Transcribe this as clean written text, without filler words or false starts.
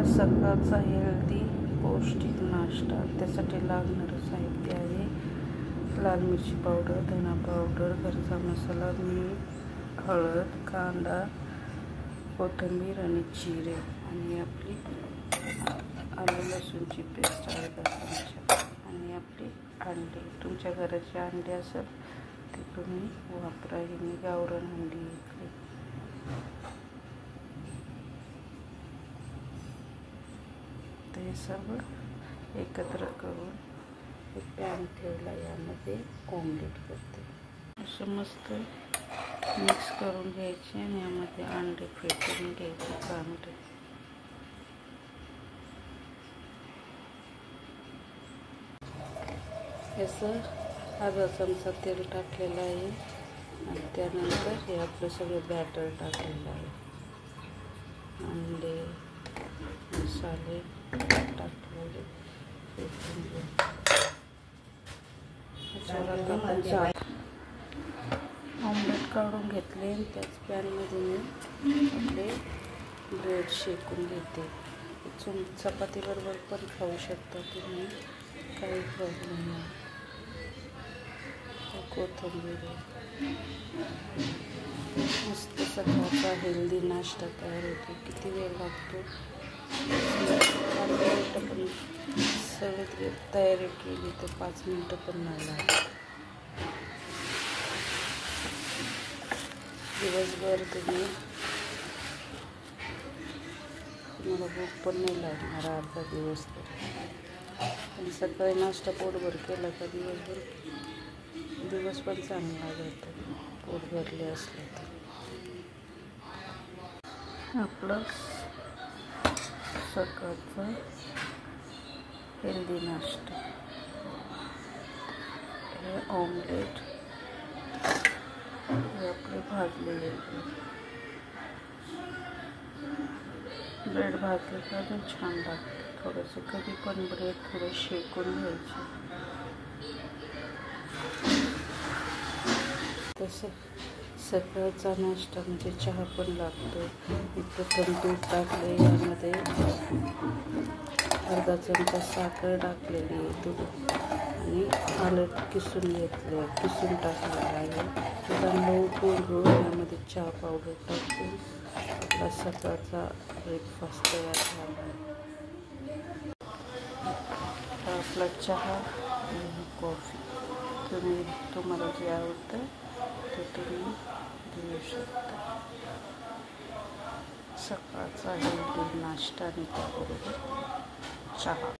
सकाळचा हेल्दी पौष्टिक नाश्ता. त्यासाठी लागणारं साहित्य आहे लाल मिरची पावडर, धना पावडर, घरचा मसाला, मीठ, हळद, कांदा, कोथिंबीर आणि जिरे आणि आपली आलं लसूणची पेस्ट अर्धा चमचा आणि आपले अंडे. तुमच्या घराचे अंडे असेल ते तुम्ही वापरा. ही मी गावरान अंडी घेतली. ते सर्व एकत्र करून एक पॅन ठेवला. यामध्ये ऑमलेट करते. असं मस्त मिक्स करून घ्यायचे आणि यामध्ये अंडे फेटून घ्यायचे चांगले. याचं अर्धा चमचा तेल टाकलेलं आहे आणि त्यानंतर हे आपलं सगळं बॅटर टाकलेलं आहे. अंडे मसाले टाकलेले ऑमलेट काढून घेतले. त्याच पॅनमध्ये मी आपले ब्रेड शेकून घेते. चपातीबरोबर पण खाऊ शकता तुम्ही, काही प्रॉब्लेम नाही. कोथिंबीर मस्त सकाळचा हेल्दी नाश्ता तयार होतो. किती वेळ लागतो, 5 मिनटं पण सगळी तयारी केली तर 5 मिनटं पण नाही लागत. दिवसभर तुम्हाला भूक पण नाही लागणार अर्धा दिवस तर. पण सकाळी नाश्ता पोटभर केला का दिवस पण चांगला जातो, पोट भरले असले तर. आपलं सकाळचं हेल्दी नाश्ता हे ऑमलेट, हे आपले भाजलेले ब्रेड भाजले का अजून छान लागते. थोडंसं कधी पण ब्रेड थोडं शेकून घ्यायचे. तसं सकाळचा नाश्ता म्हणजे चहा पण लागतो. प्रथम दूध टाकले, यामध्ये अर्धा चमचा साखर टाकलेली आहे, दूध आणि आलं किसून टाकलेलं आहे. चांगलं उकळून यामध्ये चहा पावडर टाकून आपला सकाळचा ब्रेकफास्ट तयार झाला. आपला चहा आणि कॉफी तुम्हाला जे आवडतं ते तुम्ही घेऊ शकता. सकाळचा हेल्दी नाश्ता आणि त्याबरोबर चहा.